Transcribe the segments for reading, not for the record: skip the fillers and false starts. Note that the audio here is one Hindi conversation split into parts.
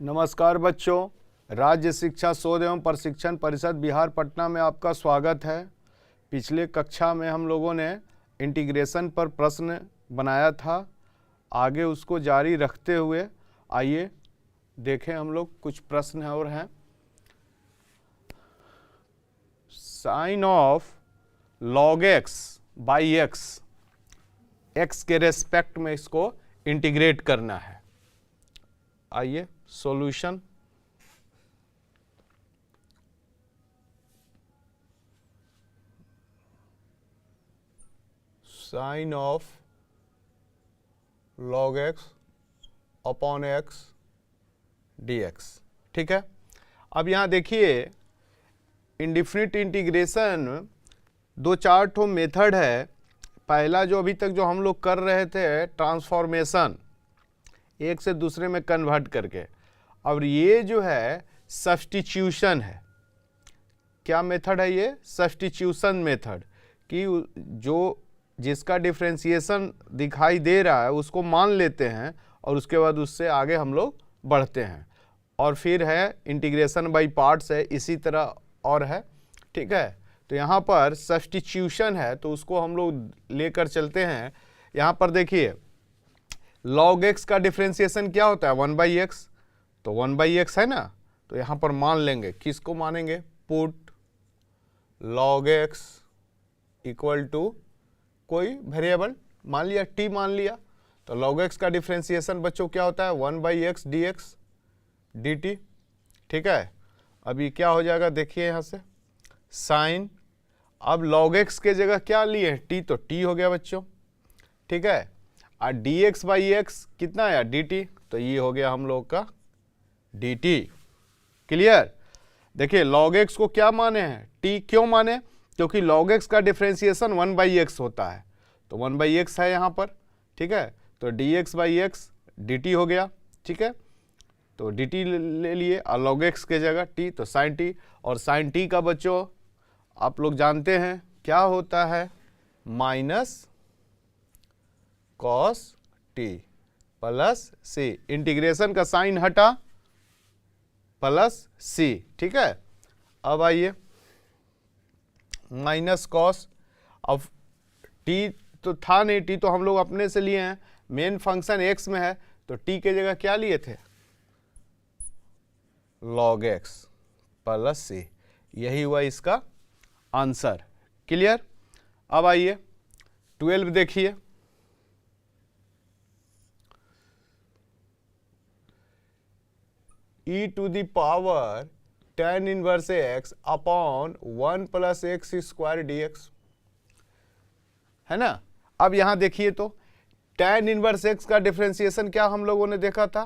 नमस्कार बच्चों, राज्य शिक्षा शोध एवं प्रशिक्षण परिषद बिहार पटना में आपका स्वागत है। पिछले कक्षा में हम लोगों ने इंटीग्रेशन पर प्रश्न बनाया था। आगे उसको जारी रखते हुए आइए देखें हम लोग कुछ प्रश्न और हैं। Sine of log x by x के रेस्पेक्ट में इसको इंटीग्रेट करना है। आइए solution. Sine of log x upon x dx। ठीक है, अब यहां देखिए इंडिफिनिट इंटीग्रेशन दो चार ठो मेथड है। पहला जो अभी तक जो हम लोग कर रहे थे ट्रांसफॉर्मेशन, एक से दूसरे में कन्वर्ट करके, और ये जो है सब्स्टिट्यूशन है। क्या मेथड है ये? सब्स्टिट्यूशन मेथड, कि जो जिसका डिफरेंशिएशन दिखाई दे रहा है उसको मान लेते हैं और उसके बाद उससे आगे हम लोग बढ़ते हैं। और फिर है इंटीग्रेशन बाय पार्ट्स है, इसी तरह और है। ठीक है, तो यहाँ पर सब्स्टिट्यूशन है तो उसको हम लोग लेकर चलते हैं। यहाँ पर देखिए log x का डिफरेंशिएशन क्या होता है? 1/x, तो 1/x है ना, तो यहाँ पर मान लेंगे। किसको मानेंगे? Put log x equal to कोई वेरिएबल मान लिया, t मान लिया, तो log x का डिफरेंशिएशन बच्चों क्या होता है? 1/x dx dt। ठीक है, अभी क्या हो जाएगा देखिए यहाँ से साइन, अब log x के जगह क्या लिए? t, तो t हो गया बच्चों। ठीक है, और dx बाई एक्स कितना आया? dt, तो ये हो गया हम लोग का dt। क्लियर? देखिए log x को क्या माने हैं? t क्यों माने? क्योंकि log x का डिफरेंशिएशन 1/x होता है, तो 1/x है यहाँ पर। ठीक है, तो dx बाई एक्स dt हो गया। ठीक है, तो dt ले लिए और log x के जगह t, तो sin t, और sin t का बच्चों आप लोग जानते हैं क्या होता है? Minus cos t plus c। Integration का साइन हटा, प्लस c। ठीक है, अब आइए माइनस कॉस, अब t तो था नहीं, t तो हम लोग अपने से लिए हैं, मेन फंक्शन x में है, तो t के जगह क्या लिए थे? log x plus c। यही हुआ इसका आंसर। क्लियर? अब आइए 12 देखिए। e to the power tan inverse x upon 1 plus x square dx है ना। अब यहां देखिए तो tan इनवर्स x का डिफरेंशिएशन क्या हम लोगों ने देखा था?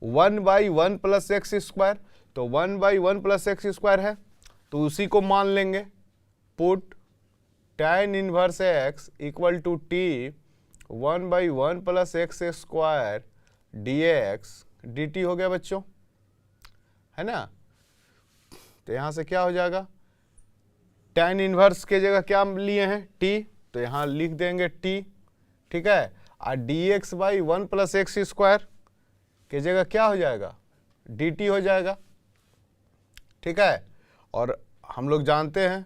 1/1 प्लस एक्स स्क्वायर, तो 1/1 प्लस एक्स स्क्वायर है, तो उसी को मान लेंगे। Put tan inverse x equal to t 1/1 plus x square dx dt हो गया बच्चों, है ना। तो यहां से क्या हो जाएगा? tan इनवर्स के जगह क्या लिए हैं? t, तो यहां लिख देंगे t। ठीक है, और dx by 1 plus x square के जगह क्या हो जाएगा? dt हो जाएगा। ठीक है, और हम लोग जानते हैं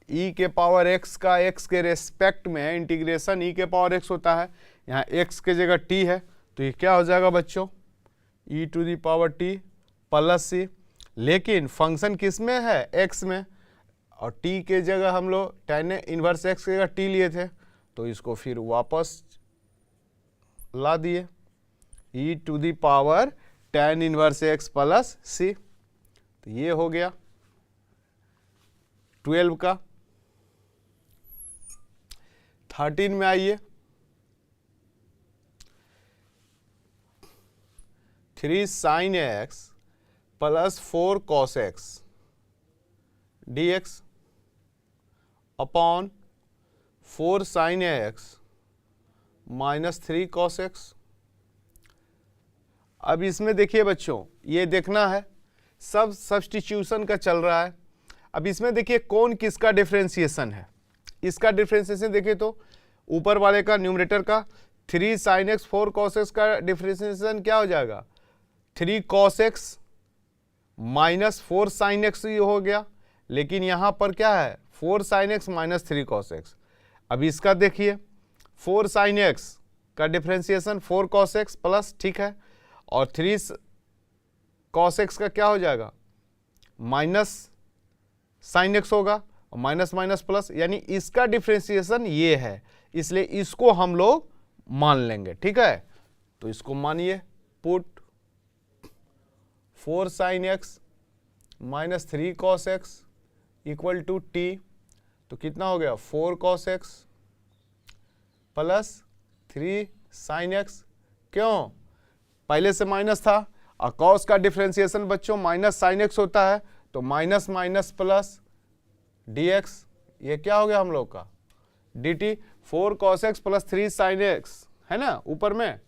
e के पावर x का x के रेस्पेक्ट में इंटीग्रेशन e के पावर x होता है। यहाँ x के जगह t है, तो ये क्या हो जाएगा बच्चों? e to the power t plus c। लेकिन फंक्शन किस में है? x में, और t के जगह हम लोग tan इनवर्स x के जगह t लिए थे, तो इसको फिर वापस ला दिए e to the power tan inverse x plus c। तो ये हो गया 12 का। 13 में आइए। 3 sin x plus 4 cos x dx upon 4 sin x minus 3 cos x। अब इसमें देखिए बच्चों, ये देखना है, सब सब्स्टिट्यूशन का चल रहा है। अब इसमें देखिए कौन किसका डिफरेंशिएशन है। इसका डिफरेंशिएशन देखिए तो ऊपर वाले का न्यूमरेटर का 3 sin x 4 cos x का डिफरेंशिएशन क्या हो जाएगा? 3 cos x minus 4 sin x ये हो गया, लेकिन यहाँ पर क्या है 4 sin x minus 3 cos x। अब इसका देखिए 4 sin x का डिफ्रेंसिएशन 4 cos x प्लस, ठीक है, और 3 cos x का क्या हो जाएगा माइनस sin x होगा, और माइनस माइनस प्लस, यानी इसका डिफ्रेंसिएशन ये है, इसलिए इसको हम लोग मान लेंगे। ठीक है, तो इसको मानिए, put 4 sin x minus 3 cos x equal to t, तो कितना हो गया 4 cos x plus 3 sin x। क्यों, पहले से माइनस था और cos का डिफ्रेंसिएशन बच्चों माइनस sin x होता है, तो माइनस माइनस प्लस dx, ये क्या हो गया हम लोग का dt। 4 cos x plus 3 sin x है ना, ऊपर में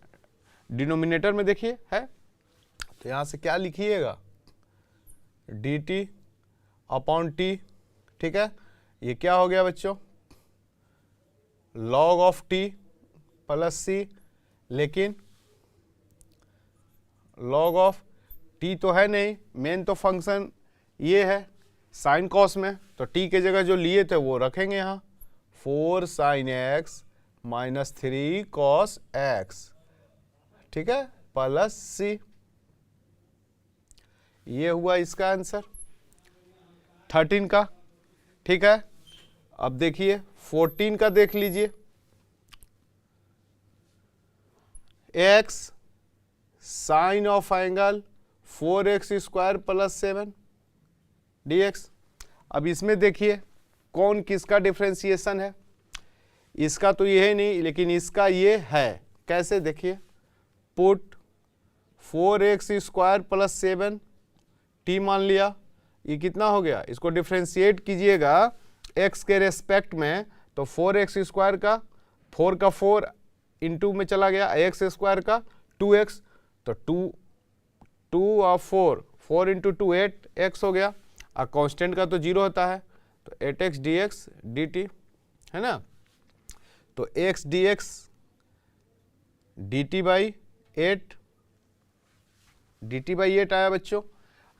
डिनोमिनेटर में देखिए है, तो यहां से क्या लिखिएगा dt अपॉन t। ठीक है, ये क्या हो गया बच्चों log of t plus c, लेकिन log ऑफ t तो है नहीं, मेन तो फंक्शन ये है साइन कॉस में, तो t के जगह जो लिए थे वो रखेंगे यहाँ 4 sin x minus 3 cos x, ठीक है, प्लस c। ये हुआ इसका आंसर 13 का। ठीक है, अब देखिए 14 का देख लीजिए, x sine of angle 4x square plus 7 dx। अब इसमें देखिए कौन किसका डिफ्रेंसिएशन है, इसका तो ये है नहीं, लेकिन इसका ये है। कैसे, देखिए put 4x square plus 7 t मान लिया, ये कितना हो गया, इसको डिफ्रेंशिएट कीजिएगा x के रेस्पेक्ट में, तो 4x स्क्वायर का 4 का 4 इंटू में चला गया, x स्क्वायर का 2x, तो 2 और 4 इंटू 2 8x हो गया, और कांस्टेंट का तो 0 होता है, तो 8x dx dt है ना, तो x dx dt बाई 8 आया बच्चों।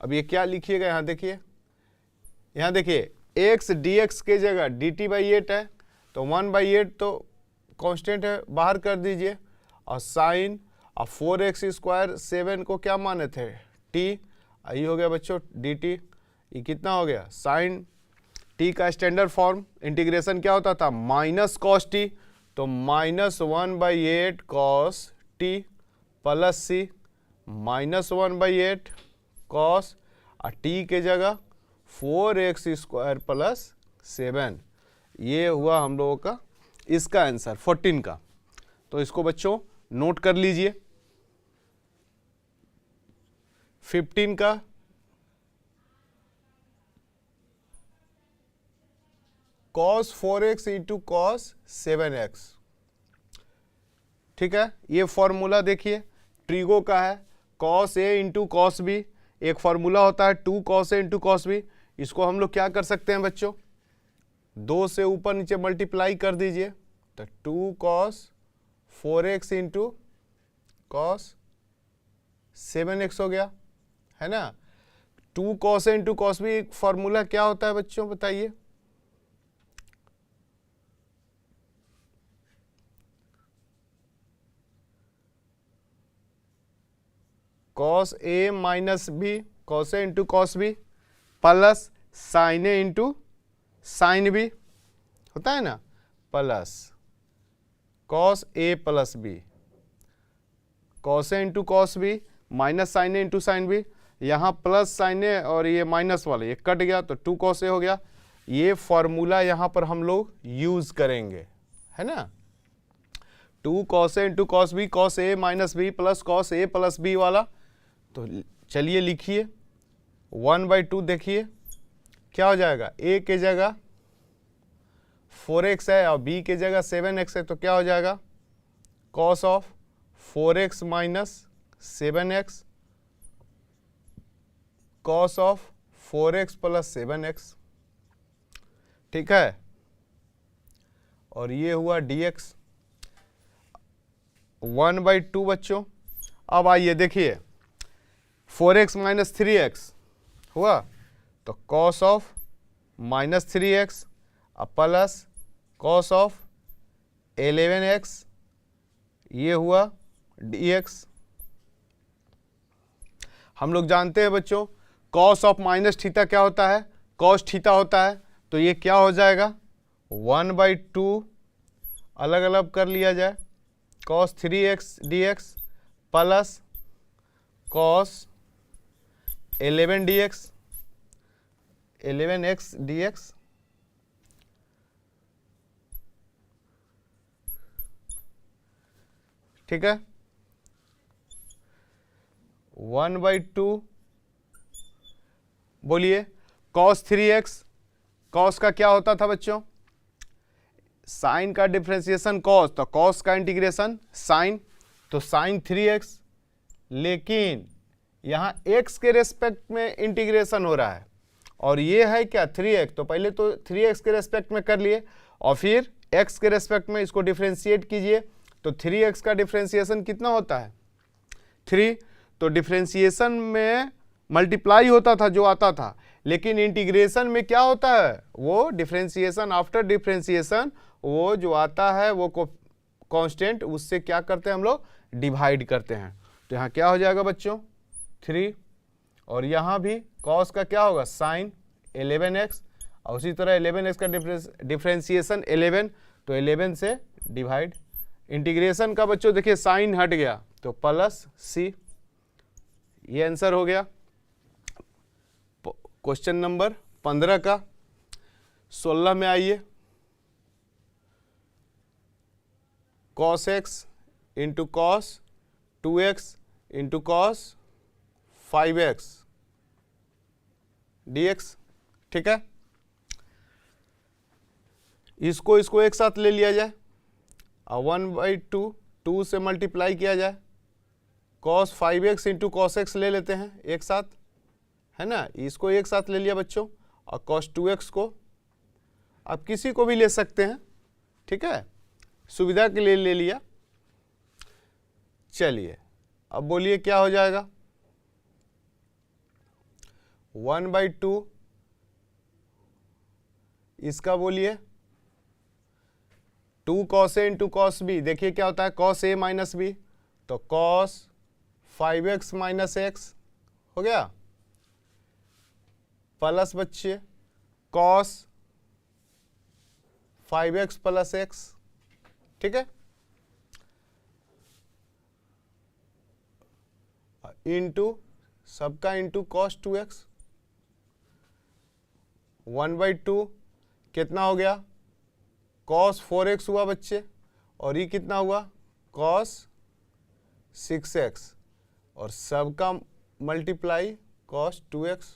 अब ये क्या लिखिएगा, यहाँ देखिए x dx के जगह dt बाई 8 है, तो 1/8 तो कांस्टेंट है, बाहर कर दीजिए, और साइन और 4x स्क्वायर 7 को क्या माने थे t, ये हो गया बच्चों dt। ये कितना हो गया साइन t का स्टैंडर्ड फॉर्म इंटीग्रेशन क्या होता था माइनस कॉस t, तो minus 1/8 cos t plus c, minus 1/8 cos, और t के जगह 4x स्क्वायर प्लस 7। ये हुआ हम लोगों का इसका आंसर 14 का। तो इसको बच्चों नोट कर लीजिए। 15 का cos 4x into cos 7x। ठीक है, ये फॉर्मूला देखिए ट्रिगो का है, cos a into cos b, एक फॉर्मूला होता है 2 cos a into cos b। इसको हम लोग क्या कर सकते हैं बच्चों, 2 से ऊपर नीचे मल्टीप्लाई कर दीजिए, तो 2 cos 4x into cos 7x हो गया, है ना। 2 cos a into cos b formula क्या होता है बच्चों बताइए, cos a minus B, cos a into cos B plus sine A into sine B होता है ना, plus cos a plus B, cos a into cos B minus sine A into sine B, यहाँ प्लस साइन ए और ये माइनस वाले ये कट गया, तो 2 cos a हो गया। ये फॉर्मूला यहाँ पर हम लोग यूज करेंगे, है ना। 2 cos a into cos B, cos a minus B plus cos a plus B वाला, तो चलिए लिखिए 1/2, देखिए क्या हो जाएगा, a के जगह 4x है और b के जगह 7x है, तो क्या हो जाएगा cos of 4x minus 7x, cos of 4x plus 7x। ठीक है, और ये हुआ dx 1/2 बच्चों। अब आइए देखिए 4x माइनस 3x हुआ, तो cos of minus 3x plus cos of 11x ये हुआ dx। हम लोग जानते हैं बच्चों कॉस ऑफ माइनस थीटा क्या होता है, कॉस थीटा होता है, तो ये क्या हो जाएगा 1/2 अलग अलग कर लिया जाए cos 3x dx plus cos 11x dx। ठीक है, 1/2 बोलिए cos 3x, cos का क्या होता था बच्चों, साइन का डिफ्रेंसिएशन cos, तो cos का इंटीग्रेशन साइन, तो साइन 3x, लेकिन यहाँ x के रेस्पेक्ट में इंटीग्रेशन हो रहा है और ये है क्या 3x, तो पहले तो 3x के रेस्पेक्ट में कर लिए और फिर x के रेस्पेक्ट में इसको डिफ्रेंशिएट कीजिए, तो 3x का डिफ्रेंशिएशन कितना होता है 3, तो डिफ्रेंशिएशन में मल्टीप्लाई होता था जो आता था, लेकिन इंटीग्रेशन में क्या होता है वो डिफ्रेंशिएशन आफ्टर डिफ्रेंशिएशन वो जो आता है वो कांस्टेंट उससे क्या करते हैं हम लोग डिवाइड करते हैं, तो यहाँ क्या हो जाएगा बच्चों 3 और यहाँ भी cos का क्या होगा साइन 11x और उसी तरह 11x का डिफ्रेंशिएशन 11, तो 11 से डिवाइड, इंटीग्रेशन का बच्चों देखिए साइन हट गया तो प्लस c, ये आंसर हो गया क्वेश्चन नंबर 15 का। 16 में आइए, cos x into cos 2x into cos 5x dx। ठीक है, इसको एक साथ ले लिया जाए और 1/2 2 से मल्टीप्लाई किया जाए, cos 5x into cos x ले लेते हैं एक साथ, है ना, इसको एक साथ ले लिया बच्चों और cos 2x को आप किसी को भी ले सकते हैं, ठीक है, सुविधा के लिए ले लिया। चलिए अब बोलिए क्या हो जाएगा 1/2 इसका बोलिए 2 cos a into cos B, देखिए क्या होता है cos a माइनस बी, तो cos 5x माइनस एक्स हो गया प्लस बच्चे cos 5x प्लस एक्स। ठीक है, इंटू सबका इंटू cos 2x 1/2 कितना हो गया cos 4x हुआ बच्चे और ये कितना हुआ cos 6x और सबका मल्टीप्लाई cos 2x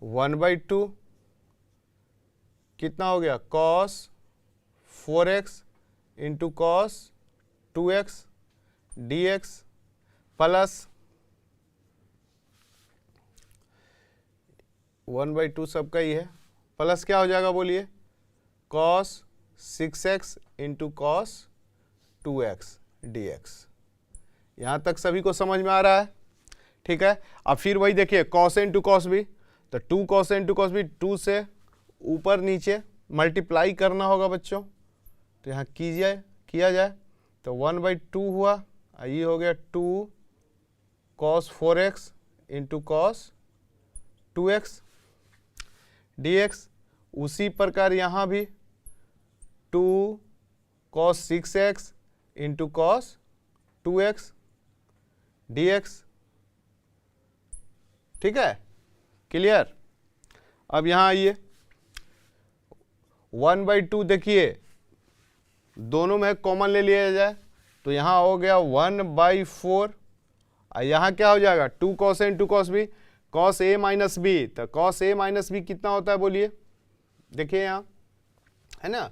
1/2 कितना हो गया cos 4x into cos 2x dx plus 1/2 सबका ही है, प्लस क्या हो जाएगा बोलिए cos 6x into cos 2x dx। यहाँ तक सभी को समझ में आ रहा है, ठीक है। अब फिर वही देखिए cos इंटू कॉस बी, तो 2 cos इंटू कॉस बी 2 से ऊपर नीचे मल्टीप्लाई करना होगा बच्चों, तो यहाँ किया जाए तो 1/2 हुआ, ये हो गया 2 cos 4x into cos 2x dx। उसी प्रकार यहाँ भी 2 cos 6x into cos 2x dx। ठीक है, क्लियर। अब यहाँ आइए 1/2 देखिए दोनों में कॉमन ले लिया जाए तो यहाँ हो गया 1/4 और यहाँ क्या हो जाएगा 2 cos a into cos b, cos a minus B, तो cos a माइनस बी कितना होता है बोलिए, देखिए यहाँ है ना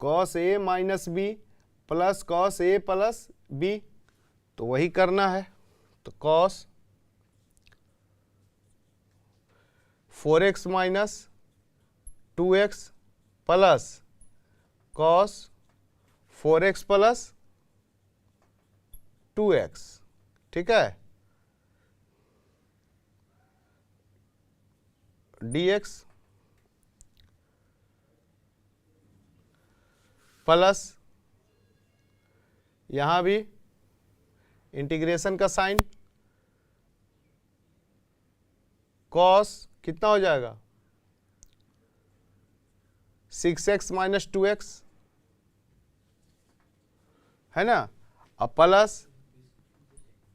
cos a minus B plus cos a plus b, तो वही करना है, तो cos 4x minus 2x plus cos 4x plus 2x ठीक है, dx प्लस यहां भी इंटीग्रेशन का साइन कॉस कितना हो जाएगा 6x माइनस 2x है ना, अब plus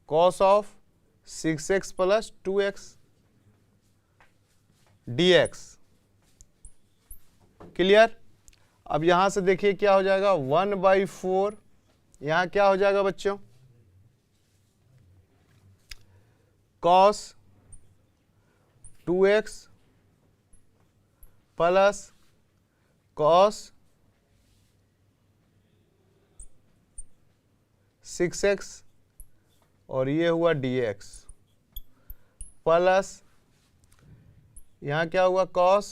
cos of 6x plus 2x dx। Clear. अब यहां से देखिए क्या हो जाएगा 1/4, यहां क्या हो जाएगा बच्चों cos 2x plus cos 6x और ये हुआ dx प्लस यहां क्या हुआ cos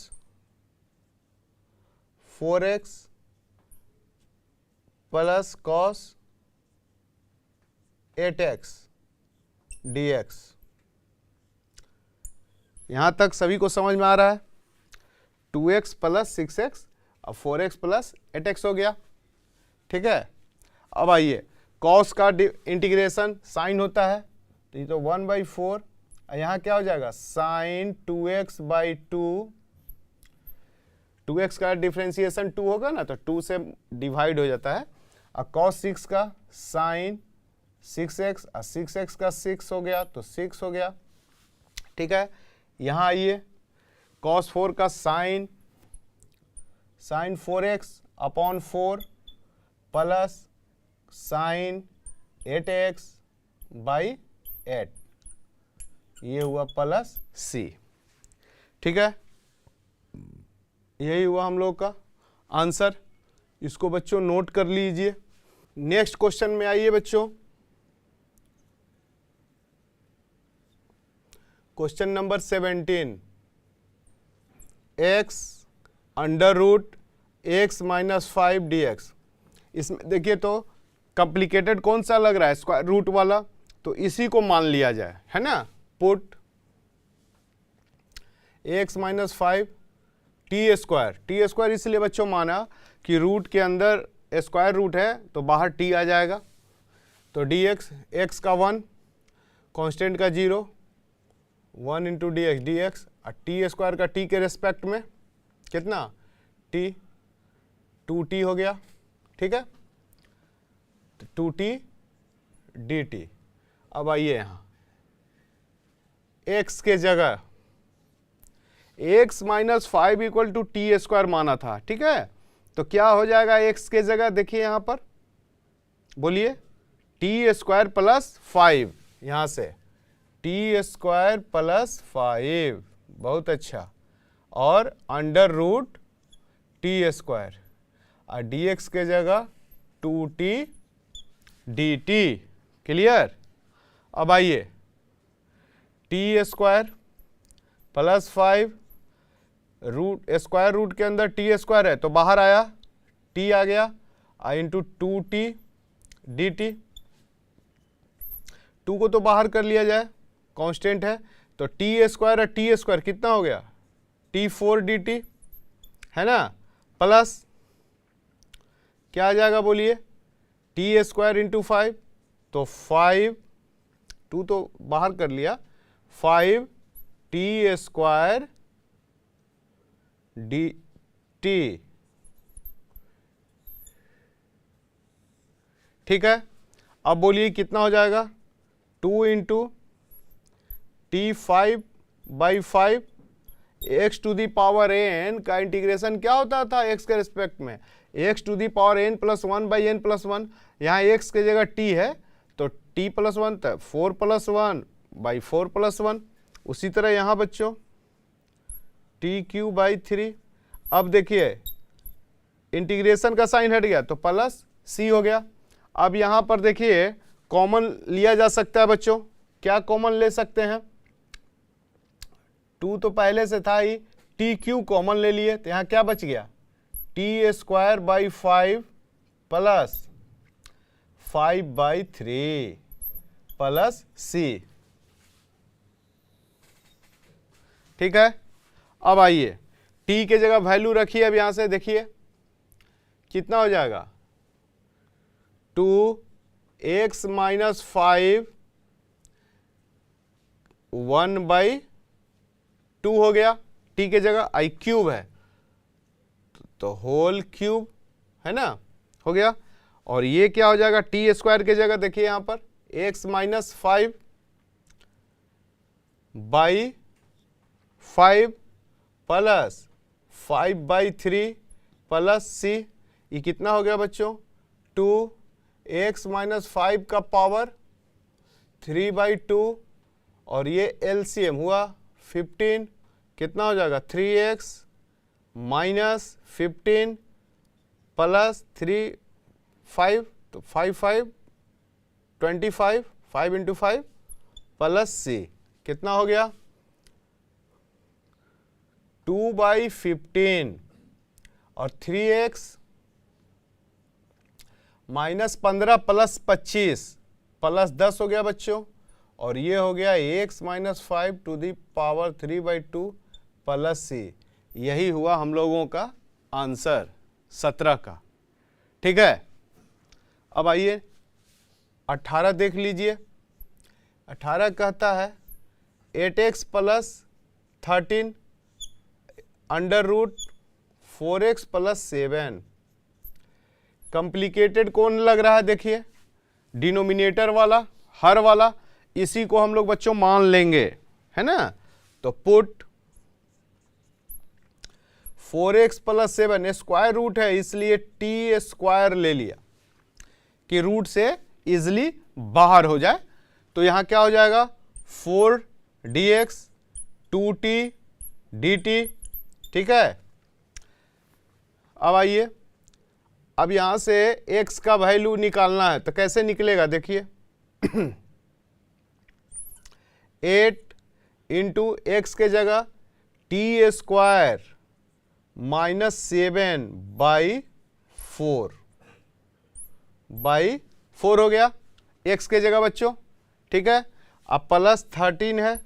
4x plus cos 8x dx। यहां तक सभी को समझ में आ रहा है। 2x प्लस 6x अब 4x प्लस 8x हो गया, ठीक है। अब आइए cos का इंटीग्रेशन साइन होता है तो ये तो 1/4, यहाँ क्या हो जाएगा साइन 2x/2, 2x का डिफ्रेंसिएशन 2 होगा ना तो 2 से डिवाइड हो जाता है। और cos 6 का साइन 6x और 6x का 6 हो गया तो 6 हो गया, ठीक है। यहाँ आइए cos 4 का sign 4x upon 4 plus sign 8x/8, ये हुआ प्लस c, ठीक है। यही हुआ हम लोग का आंसर, इसको बच्चों नोट कर लीजिए। नेक्स्ट क्वेश्चन में आइए बच्चों, question number 17, x under root x minus 5 dx। इसमें देखिए तो कॉम्प्लिकेटेड कौन सा लग रहा है, स्क्वायर रूट वाला, तो इसी को मान लिया जाए, है ना। Put x minus 5 T square इसलिए बच्चों माना कि रूट के अंदर स्क्वायर रूट है तो बाहर t आ जाएगा, तो dx x का 1 कांस्टेंट का 0 1 इंटू dx और टी स्क्वायर का t के रेस्पेक्ट में कितना t 2t हो गया, ठीक है, तो 2t dt। अब आइए यहाँ x के जगह x minus 5 equal to T square माना था, ठीक है, तो क्या हो जाएगा x के जगह देखिए यहाँ पर बोलिए टी स्क्वायर प्लस 5, यहाँ से टी स्क्वायर प्लस 5, बहुत अच्छा, और अंडर रूट टी स्क्वायर और dx के जगह 2t dt। क्लियर। अब आइए T square plus 5 root square root के अंदर टी स्क्वायर है तो बाहर आया t आ गया इंटू 2t dt, 2 को तो बाहर कर लिया जाए कांस्टेंट है, तो टी स्क्वायर और टी स्क्वायर कितना हो गया t4 dt, है ना, प्लस क्या आ जाएगा बोलिए टी स्क्वायर इंटू 5, तो 5 2 तो बाहर कर लिया 5 टी स्क्वायर डी टी, ठीक है। अब बोलिए कितना हो जाएगा 2 into t5/5 x to the power n का इंटीग्रेशन क्या होता था x के रिस्पेक्ट में x to the power n plus 1/n+1, यहाँ x के जगह t है तो t प्लस 1 तो 4 + 1/4 + 1। उसी तरह यहाँ बच्चों t3/3। अब देखिए इंटीग्रेशन का साइन हट गया तो प्लस c हो गया। अब यहाँ पर देखिए कॉमन लिया जा सकता है बच्चों, क्या कॉमन ले सकते हैं, 2 तो पहले से था ही, TQ कॉमन ले लिए तो यहाँ क्या बच गया t² 5 प्लस 5/3 प्लस सी। ठीक है, अब आइए t के जगह वैल्यू रखिए। अब यहां से देखिए कितना हो जाएगा, 2x माइनस 5 1/2 हो गया। t के जगह i क्यूब है तो होल क्यूब है ना, हो गया। और ये क्या हो जाएगा, टी स्क्वायर के जगह देखिए यहां पर x minus 5 by 5 plus 5/3 plus c. ये कितना हो गया बच्चों, 2x माइनस 5 का पावर 3/2 और ये एलसीएम हुआ 15, कितना हो जाएगा 3x माइनस 15 प्लस 3 5 तो 5 5 25 5 इंटू 5 प्लस सी, कितना हो गया 2/15 और 3x माइनस 15 प्लस 25 प्लस 10 हो गया बच्चों। और ये हो गया x minus 5 to the power 3/2 plus c. यही हुआ हम लोगों का आंसर 17 का। ठीक है, अब आइए 18 देख लीजिए। 18 कहता है 8x plus 13 under root 4x plus 7। Complicated कौन लग रहा है, देखिए डिनोमिनेटर वाला, हर वाला, इसी को हम लोग बच्चों मान लेंगे, है ना। तो put 4x plus 7 square root है इसलिए टी स्क्वायर ले लिया कि रूट से इजिली बाहर हो जाए। तो यहां क्या हो जाएगा 4dx 2t dt। ठीक है, अब आइए, अब यहां से x का वैल्यू निकालना है तो कैसे निकलेगा, देखिए 8 इंटू एक्स के जगह टी स्क्वायर माइनस 7/4 हो गया x के जगह बच्चों। ठीक है, अब प्लस 13 है,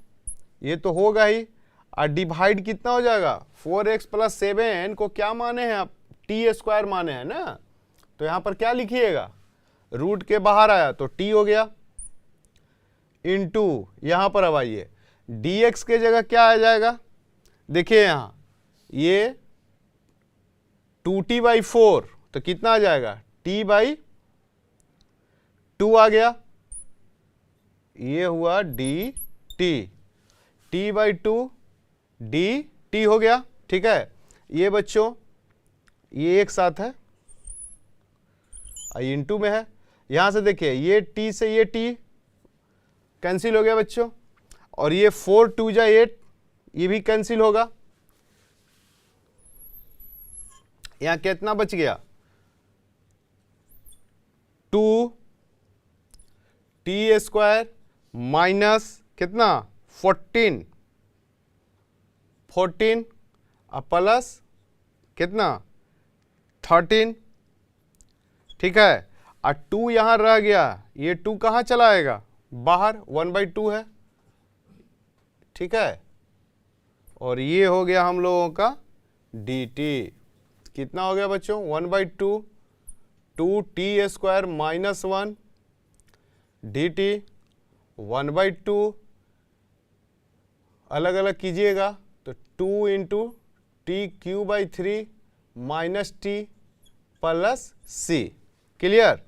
ये तो होगा ही, और डिवाइड कितना हो जाएगा 4x प्लस 7 को क्या माने हैं आप, टी स्क्वायर माने हैं ना। तो यहां पर क्या लिखिएगा, रूट के बाहर आया तो t हो गया, इंटू यहां पर अब आइए dx के जगह क्या आ जाएगा, देखिए यहां ये 2t/4 तो कितना आ जाएगा t/2 आ गया, ये हुआ dt, t/2 dt हो गया। ठीक है, ये बच्चों ये एक साथ है, इंटू में है, यहां से देखिए ये t से ये t कैंसिल हो गया बच्चों, और ये 4 2 जा 8 ये भी कैंसिल होगा। यहां कितना बच गया 2t स्क्वायर माइनस कितना 14 और प्लस कितना 13। ठीक है, और 2 यहां रह गया, ये 2 कहां चला आएगा बाहर, 1/2 है। ठीक है, और ये हो गया हम लोगों का dt, कितना हो गया बच्चों 1/2 2t स्क्वायर माइनस 1 dt 1/2 अलग अलग कीजिएगा तो 2 into t³ minus t plus c. Clear,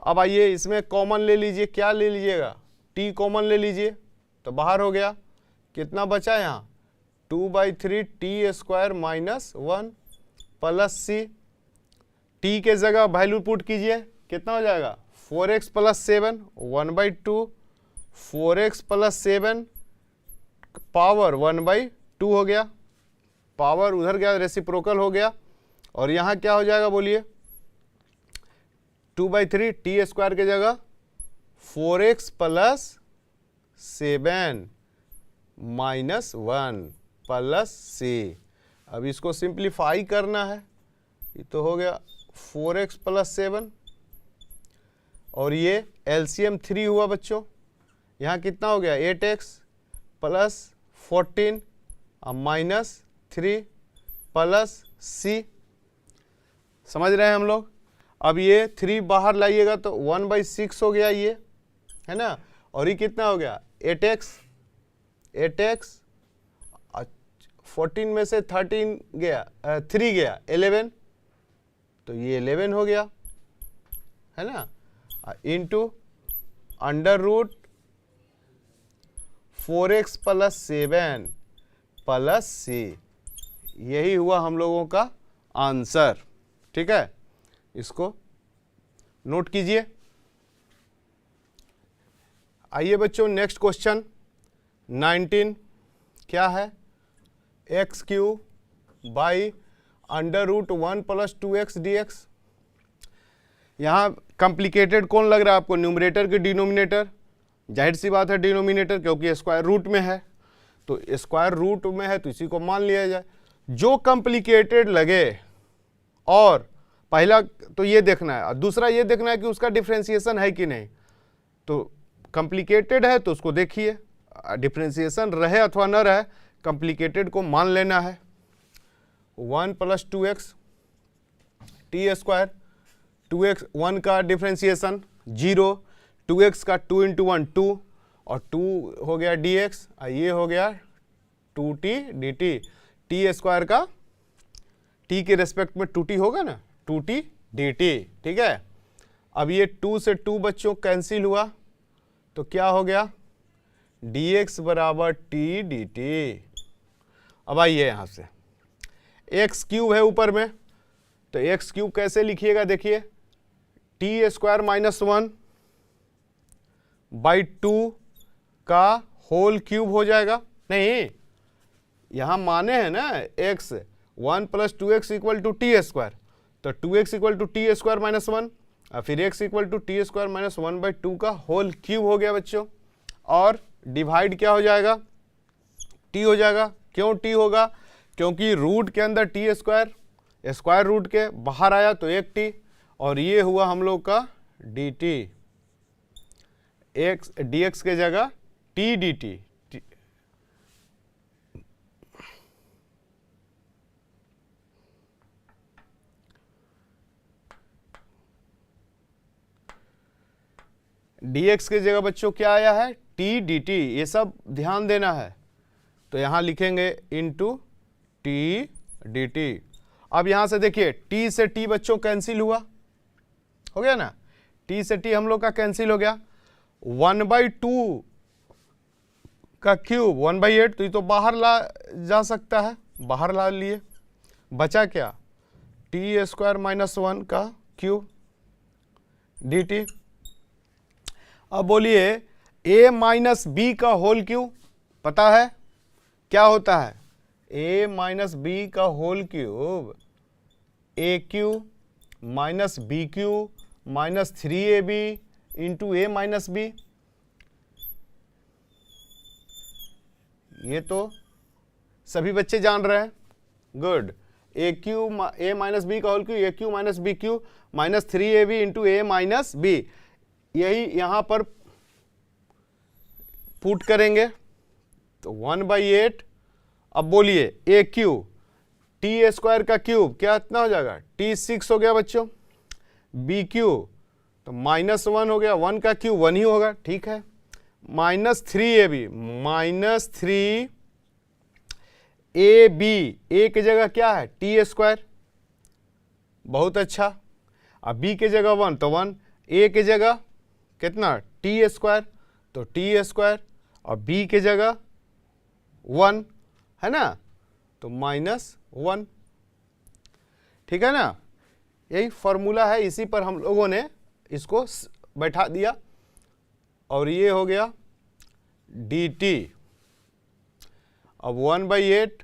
अब आइए इसमें कॉमन ले लीजिए, क्या ले लीजिएगा t कॉमन ले लीजिए तो बाहर हो गया, कितना बचा यहाँ 2/3 टी स्क्वायर माइनस 1 प्लस सी। t के जगह वैल्यू पुट कीजिए, कितना हो जाएगा 4x plus 7 1/2 4x plus 7 power 1/2 हो गया, पावर उधर गया रेसिप्रोकल हो गया, और यहाँ क्या हो जाएगा बोलिए 2/3 टी स्क्वायर के जगह 4x प्लस 7 माइनस 1 प्लस सी। अब इसको सिंप्लीफाई करना है, ये तो हो गया 4x प्लस 7 और ये एलसीएम 3 हुआ बच्चों, यहाँ कितना हो गया 8x प्लस 14 और माइनस 3 प्लस c। समझ रहे हैं हम लोग। अब ये 3 बाहर लाइएगा तो 1/6 हो गया ये, है ना। और ये कितना हो गया 8x 14 में से 13 गया 3 गया 11, तो ये 11 हो गया, है ना, into under root 4x plus 7 plus c। यही हुआ हम लोगों का आंसर। ठीक है, इसको नोट कीजिए। आइए बच्चों नेक्स्ट क्वेश्चन 19 क्या है, x cube by under root 1 plus 2x dx। यहाँ कॉम्प्लिकेटेड कौन लग रहा है आपको, न्यूमरेटर की डिनोमिनेटर? जाहिर सी बात है डिनोमिनेटर, क्योंकि स्क्वायर रूट में है, तो स्क्वायर रूट में है तो इसी को मान लिया जाए। जो कॉम्प्लिकेटेड लगे, और पहला तो ये देखना है और दूसरा ये देखना है कि उसका डिफ्रेंसिएशन है कि नहीं। तो कॉम्प्लिकेटेड है तो उसको देखिए, डिफ्रेंसिएशन रहे अथवा न रहे, कॉम्प्लिकेटेड को मान लेना है। 1 plus 2x T square, 2x 1 का डिफ्रेंसिएशन 0, 2x का 2 × 1 2 और 2 हो गया dx, और ये हो गया 2t dt। टी स्क्वायर का t के रेस्पेक्ट में 2t होगा ना, 2t dt। ठीक है, अब ये 2 से 2 बच्चों कैंसिल हुआ तो क्या हो गया dx बराबर t dt। अब आइए यहाँ से एक्स क्यूब है ऊपर में, तो एक्स क्यूब कैसे लिखिएगा, देखिए टी स्क्वायर माइनस 1 बाई 2 का होल क्यूब हो जाएगा। नहीं, यहाँ माने हैं ना x 1 plus 2x equal to T square, तो 2x equal to T square minus 1 और फिर x equal to T square minus 1/2 का होल क्यूब हो गया बच्चों। और डिवाइड क्या हो जाएगा, t हो जाएगा। क्यों t होगा, क्योंकि रूट के अंदर टी स्क्वायर, स्क्वायर रूट के बाहर आया तो 1t, और ये हुआ हम लोग का dt, x dx के जगह t dt। dx के जगह बच्चों क्या आया है t dt, ये सब ध्यान देना है। तो यहाँ लिखेंगे इंटू t dt। अब यहाँ से देखिए t से t बच्चों कैंसिल हुआ, हो गया ना, t से t हम लोग का कैंसिल हो गया। 1/2 का क्यूब 1/8, तो ये तो बाहर ला जा सकता है, बाहर ला लिए, बचा क्या टी स्क्वायर माइनस 1 का क्यूब dt। अब बोलिए a माइनस बी का होल क्यूब, पता है क्या होता है, a माइनस बी का whole cube a cube minus b cube minus 3ab into a minus b. ये तो सभी बच्चे जान रहे हैं, good. A cube a minus b का whole cube a cube minus b cube minus 3ab into a minus b, यही यहाँ पर पुट करेंगे तो 1/8। अब बोलिए ए क्यूब टी स्क्वायर का क्यूब क्या इतना हो जाएगा t6 हो गया बच्चों, बी क्यूब तो -1 हो गया, 1 का क्यूब 1 ही होगा, ठीक है, माइनस 3ab माइनस 3ab, ए की जगह क्या है टी स्क्वायर, बहुत अच्छा। अब बी की जगह 1 तो 1, ए की जगह कितना टी स्क्वायर तो टी स्क्वायर, और बी की जगह 1 है ना, तो -1, ठीक है ना। यही फॉर्मूला है, इसी पर हम लोगों ने इसको बैठा दिया, और ये हो गया dt। अब 1/8,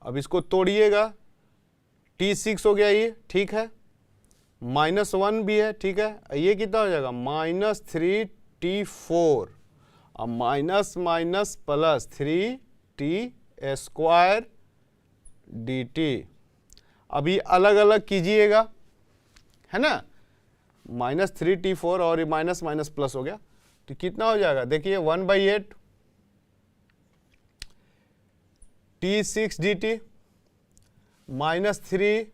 अब इसको तोड़िएगा, t6 हो गया ये, ठीक है, -1 भी है, ठीक है, ये कितना हो जाएगा -3t4 और minus minus plus 3t square dt। अभी अलग अलग कीजिएगा, है ना, -3t4 और माइनस माइनस प्लस हो गया, तो कितना हो जाएगा, देखिए 1/8 t6 dt minus 3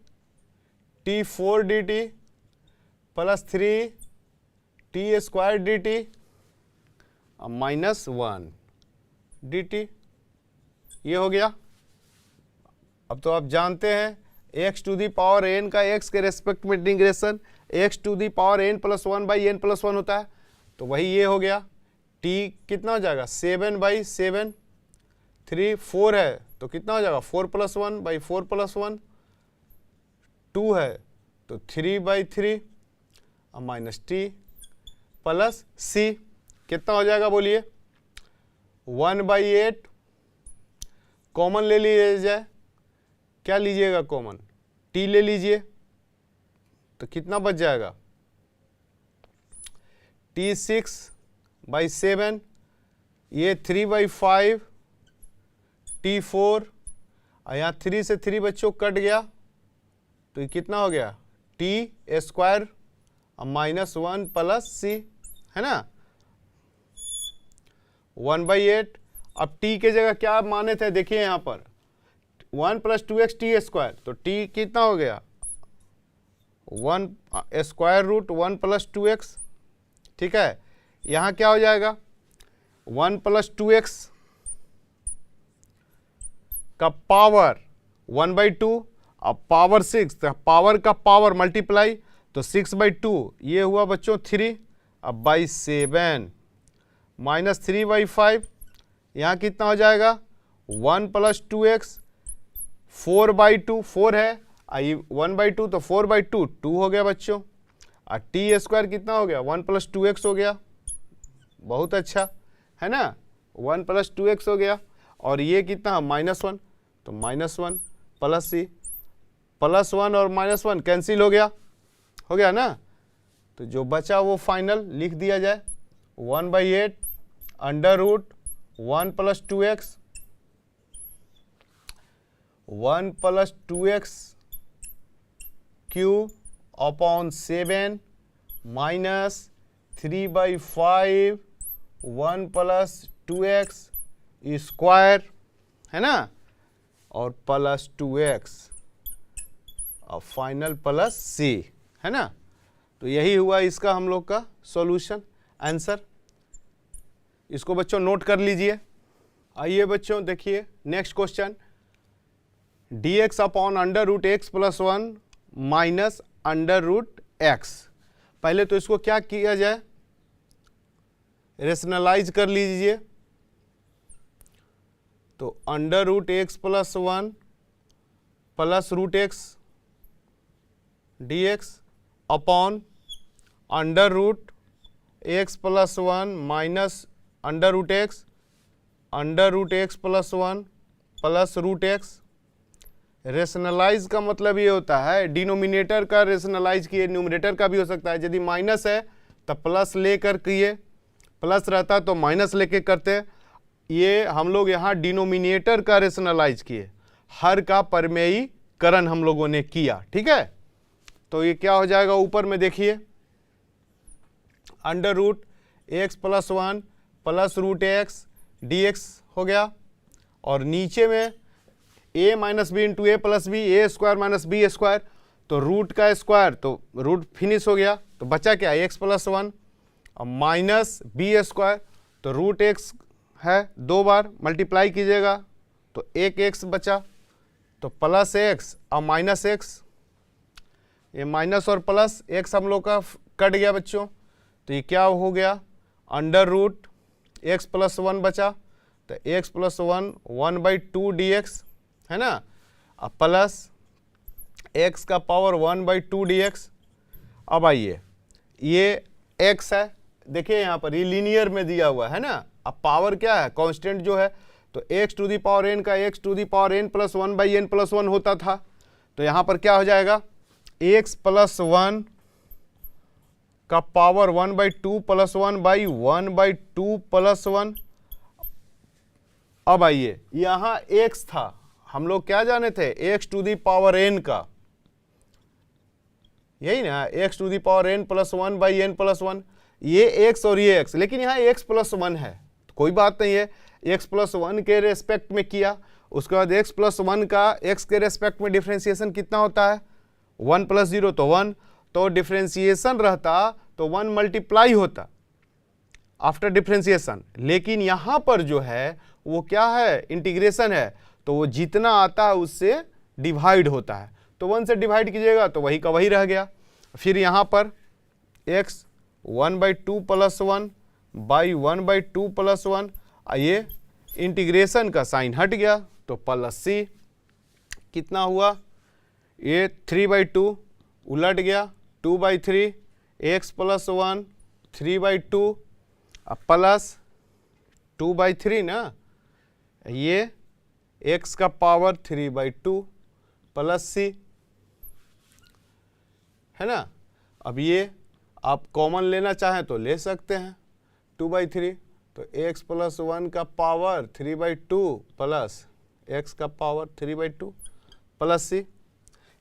t4 dt plus 3 t square dt minus 1 dt। ये हो गया। अब तो आप जानते हैं x to the power n का x के रेस्पेक्ट में integration x to the power n plus 1/n+1 होता है, तो वही ये हो गया। t कितना हो जाएगा 7/7, 3 4 है तो कितना हो जाएगा 4 + 1/4 + 1, 2 है तो 3/3 माइनस t प्लस c कितना हो जाएगा बोलिए 1/8 कॉमन ले लीजिए जाए, क्या लीजिएगा कॉमन, t ले लीजिए तो कितना बच जाएगा t6/7, ये 3/5 t4 और यहाँ 3 से 3 बच्चों कट गया तो ये कितना हो गया t² माइनस 1 प्लस c, है ना 1/8। अब t के जगह क्या माने थे, देखिए यहाँ पर 1 + 2x t², तो t कितना हो गया 1√1 + 2x, ठीक है। यहाँ क्या हो जाएगा 1 + 2x का पावर 1/2, अब पावर 6, तो पावर का पावर मल्टीप्लाई, तो 6/2 ये हुआ बच्चों 3, अब 7 माइनस 3/5, यहाँ कितना हो जाएगा 1 + 2x 4/2, 4 है 1/2 तो 4/2 2 हो गया बच्चों, और t² कितना हो गया 1 + 2x हो गया, बहुत अच्छा है ना 1 + 2x हो गया। और ये कितना -1, तो -1 प्लस c, +1 और -1 कैंसिल हो गया ना, तो जो बचा वो फाइनल लिख दिया जाए 1/8 √1 + 2x 1 + 2x cube upon 7 minus 3/5 1 + 2x square, है ना, और प्लस 2x और फाइनल प्लस c, है ना। तो यही हुआ इसका हम लोग का सॉल्यूशन आंसर। इसको बच्चों नोट कर लीजिए। आइए बच्चों देखिए next question, dx upon √x + 1 minus √x। पहले तो इसको क्या किया जाए, रेशनलाइज कर लीजिए, तो √x + 1 plus √x dx upon √x + 1 minus √x + 1 plus √x। Rationalise का मतलब ये होता है डिनोमिनेटर का रेशनलाइज किए, न्यूमरेटर का भी हो सकता है। यदि माइनस है तो प्लस लेकर किए, प्लस रहता तो माइनस लेके करते। ये हम लोग यहाँ डिनोमिनेटर का रेशनलाइज किए, हर का परमेयीकरण हम लोगों ने किया, ठीक है। तो ये क्या हो जाएगा ऊपर में देखिए √x + 1 प्लस √x dx हो गया, और नीचे में a - b × a + b a² - b², तो रूट का स्क्वायर, तो रूट फिनिश हो गया, तो बचा क्या x + 1 और माइनस b², तो √x है 2 बार मल्टीप्लाई कीजिएगा तो 1x बचा, तो प्लस x और माइनस x, ये माइनस और प्लस x हम लोग का कट गया बच्चों, तो ये क्या हो गया √x + 1 बचा, तो x + 1 1/2 dx, है ना, अब प्लस x का पावर 1/2 dx। अब आइए ये x है, देखिए यहाँ पर ये लीनियर में दिया हुआ है ना, अब पावर क्या है कांस्टेंट जो है, तो x to the power n का x to the power n + 1/n+1 होता था, तो यहाँ पर क्या हो जाएगा x + 1 का पावर 1/2 + 1/1/2 + 1। अब आइए यहाँ x था, हम लोग क्या जाने थे x to the power n का, यही ना x to the power n + 1/n+1, ये x और ये x, लेकिन यहाँ x प्लस 1 है तो कोई बात नहीं है, x प्लस 1 के रेस्पेक्ट में किया, उसके बाद x प्लस 1 का x के रेस्पेक्ट में डिफ्रेंसिएशन कितना होता है 1 प्लस 0 तो 1, तो डिफ्रेंसिएशन रहता तो 1 मल्टीप्लाई होता आफ्टर डिफ्रेंसिएशन, लेकिन यहाँ पर जो है वो क्या है इंटीग्रेशन है, तो वो जितना आता है उससे डिवाइड होता है, तो 1 से डिवाइड कीजिएगा तो वही का वही रह गया। फिर यहाँ पर x 1/2 प्लस 1 बाई 1/2 प्लस 1, ये इंटीग्रेशन का साइन हट गया तो प्लस c कितना हुआ, ये 3/2 उलट गया 2/3 x प्लस 1 3/2 प्लस 2/3 ना, ये x का पावर 3/2 प्लस c है ना। अब ये आप कॉमन लेना चाहें तो ले सकते हैं 2/3, तो x प्लस 1 का पावर 3/2 प्लस x का पावर 3/2 प्लस c,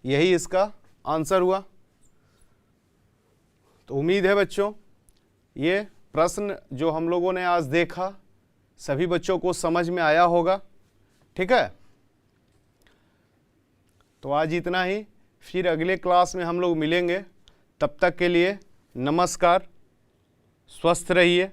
यही इसका आंसर हुआ। तो उम्मीद है बच्चों ये प्रश्न जो हम लोगों ने आज देखा सभी बच्चों को समझ में आया होगा, ठीक है। तो आज इतना ही, फिर अगले क्लास में हम लोग मिलेंगे, तब तक के लिए नमस्कार, स्वस्थ रहिए।